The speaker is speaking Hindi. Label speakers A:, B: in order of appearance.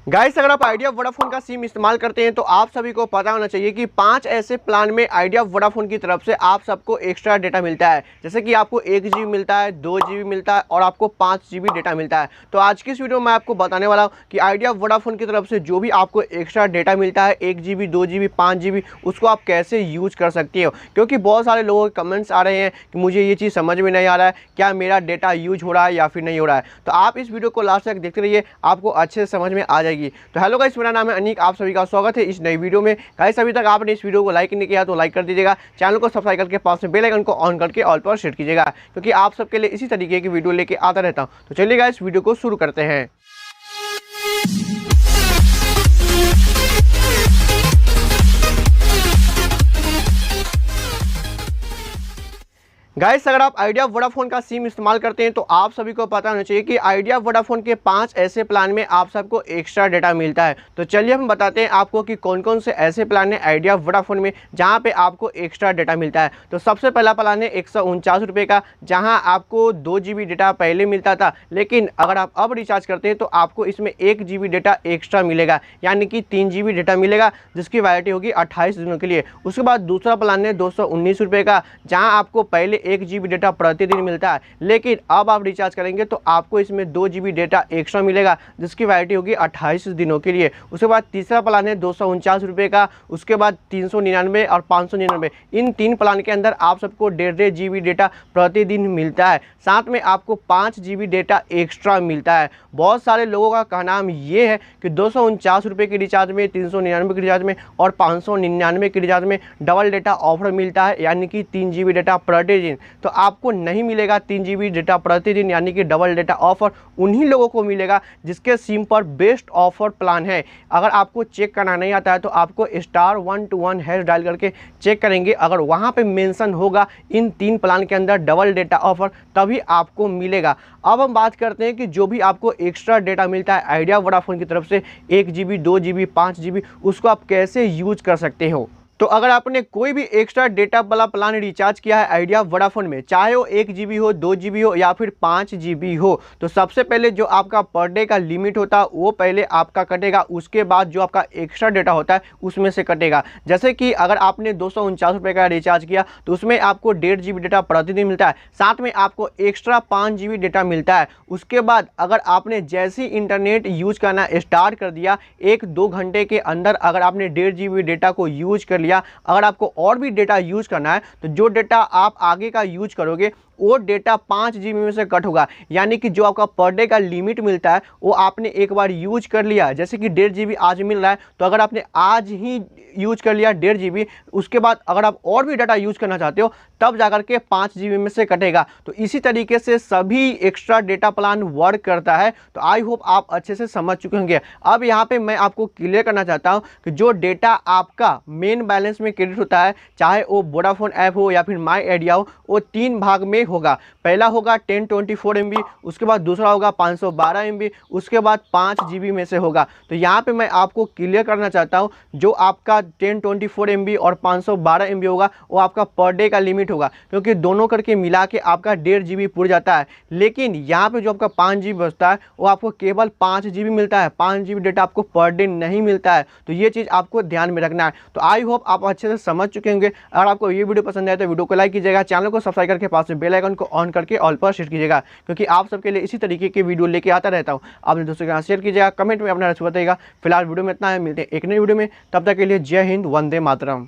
A: गाइस, अगर आप आइडिया वोडाफोन का सिम इस्तेमाल करते हैं तो आप सभी को पता होना चाहिए कि 5 ऐसे प्लान में आइडिया वोडाफोन की तरफ से आप सबको एक्स्ट्रा डेटा मिलता है। जैसे कि आपको 1 GB मिलता है, 2 GB मिलता है और आपको 5 GB डेटा मिलता है। तो आज की इस वीडियो में मैं आपको बताने वाला हूं कि आइडिया वोडाफोन की तरफ से जो भी आपको एक्स्ट्रा डेटा मिलता है 1 GB, 2 GB, 5 GB, उसको आप कैसे यूज कर सकते हो। क्योंकि बहुत सारे लोगों के कमेंट्स आ रहे हैं कि मुझे ये चीज़ समझ में नहीं आ रहा है, क्या मेरा डेटा यूज हो रहा है या फिर नहीं हो रहा है। तो आप इस वीडियो को लास्ट तक देखते रहिए, आपको अच्छे से समझ में आ जाएगी। तो हेलो गाइस, मेरा नाम है अनीक, आप सभी का स्वागत है इस नई वीडियो में। गाइस, अभी तक आपने इस वीडियो को लाइक नहीं किया तो लाइक कर दीजिएगा, चैनल को सब्सक्राइब करके पास में बेल आइकन को ऑन करके ऑल पर सेट कीजिएगा, क्योंकि आप सबके लिए इसी तरीके की वीडियो लेके आता रहता हूं। तो चलिए गाइस, वीडियो को शुरू करते हैं। गाइस, अगर आप आइडिया वोडाफोन का सिम इस्तेमाल करते हैं तो आप सभी को पता होना चाहिए कि आइडिया वोडाफोन के 5 ऐसे प्लान में आप सबको एक्स्ट्रा डेटा मिलता है। तो चलिए हम बताते हैं आपको कि कौन कौन से ऐसे प्लान है आइडिया वोडाफोन में जहां पे आपको एक्स्ट्रा डेटा मिलता है। तो सबसे पहला प्लान है 149 रुपये का, जहां आपको 2 GB डेटा पहले मिलता था, लेकिन अगर आप अब रिचार्ज करते हैं तो आपको इसमें 1 GB डेटा एक्स्ट्रा मिलेगा, यानी कि 3 GB डेटा मिलेगा, जिसकी वैलिडिटी होगी 28 दिनों के लिए। उसके बाद दूसरा प्लान है 219 रुपये का, जहाँ आपको पहले 1 GB डेटा प्रतिदिन मिलता है, लेकिन अब आप रिचार्ज करेंगे तो आपको इसमें 2 GB डेटा एक्स्ट्रा मिलेगा, जिसकी वैलिडिटी होगी 28 दिनों के लिए। उसके बाद तीसरा प्लान है 249 रुपये का, उसके बाद 399 और 599। इन 3 प्लान के अंदर आप सबको 1.5 GB डेटा प्रतिदिन मिलता है, साथ में आपको 5 GB डेटा एक्स्ट्रा मिलता है। बहुत सारे लोगों का कहना ये है कि 249 रुपये की रिचार्ज में, 399 की रिचार्ज में और 599 की रिचार्ज में डबल डेटा ऑफर मिलता है, यानी कि 3 GB डेटा प्रतिदिन। तो आपको नहीं मिलेगा 3 GB डेटा प्रतिदिन, यानी कि डबल डेटा ऑफर उन्हीं लोगों को मिलेगा जिसके सिम पर बेस्ट ऑफर प्लान है। अगर आपको चेक करना नहीं आता है तो आपको *121# डायल करके चेक करेंगे, अगर वहां पे मेंशन होगा इन 3 प्लान के अंदर डबल डेटा ऑफर, तभी आपको मिलेगा। अब हम बात करते हैं कि जो भी आपको एक्स्ट्रा डेटा मिलता है आइडिया वोडाफोन की तरफ से 1 GB, 2 GB, 5 GB, उसको आप कैसे यूज कर सकते हो। तो अगर आपने कोई भी एक्स्ट्रा डेटा वाला प्लान रिचार्ज किया है आइडिया वोडाफोन में, चाहे वो 1 GB हो, 2 GB हो या फिर 5 GB हो, तो सबसे पहले जो आपका पर डे का लिमिट होता है वो पहले आपका कटेगा, उसके बाद जो आपका एक्स्ट्रा डेटा होता है उसमें से कटेगा। जैसे कि अगर आपने 249 रुपये का रिचार्ज किया तो उसमें आपको 1.5 GB डेटा प्रतिदिन मिलता है, साथ में आपको एक्स्ट्रा 5 GB डेटा मिलता है। उसके बाद अगर आपने जैसे इंटरनेट यूज करना स्टार्ट कर दिया, 1-2 घंटे के अंदर अगर आपने 1.5 GB डेटा को यूज कर लिया, अगर आपको और भी डेटा यूज करना है तो जो डेटा आप आगे का यूज करोगे वो डेटा 5 GB में से कट होगा, यानी कि जो आपका पर डे का लिमिट मिलता है वो आपने एक बार यूज कर लिया। जैसे कि 1.5 GB आज मिल रहा है, तो अगर आपने आज ही यूज कर लिया 1.5 GB, उसके बाद अगर आप और भी डाटा यूज करना चाहते हो तब जाकर के 5 GB में से कटेगा। तो इसी तरीके से सभी एक्स्ट्रा डेटा प्लान वर्क करता है। तो आई होप आप अच्छे से समझ चुके होंगे। अब यहाँ पे मैं आपको क्लियर करना चाहता हूँ कि जो डेटा आपका मेन बैलेंस में क्रेडिट होता है, चाहे वो वोडाफोन ऐप हो या फिर माई आइडिया हो, वो 3 भाग में होगा। पहला होगा 1024 MB, उसके बाद दूसरा होगा 512 MB, उसके बाद 5 GB में से होगा। तो यहाँ पे मैं आपको क्लियर करना चाहता हूँ, जो आपका 1024 MB और 512 MB होगा वो आपका पर डे का लिमिट होगा, क्योंकि दोनों करके मिला के आपका 1.5 GB पूरा जाता है। लेकिन यहाँ पे जो आपका 5 GB बचता है वो आपको केवल 5 GB मिलता है, 5 GB डेटा आपको पर डे नहीं मिलता है। तो ये चीज़ आपको ध्यान में रखना है। तो आई होप आप अच्छे से समझ चुके होंगे। अगर आपको ये वीडियो पसंद आए तो वीडियो को लाइक कीजिएगा, चैनल को सब्सक्राइब करके पास में बेल आइकन को ऑन करके ऑल पर सेट कीजिएगा, क्योंकि आप सबके लिए इसी तरीके की वीडियो लेके आता रहता हूँ। आपने दोस्तों के साथ शेयर कीजिएगा, कमेंट में अपना राय बताइएगा। फिलहाल वीडियो में इतना है, मिलते हैं एक नई वीडियो में, तब तक के लिए जय हिंद, वंदे मातरम।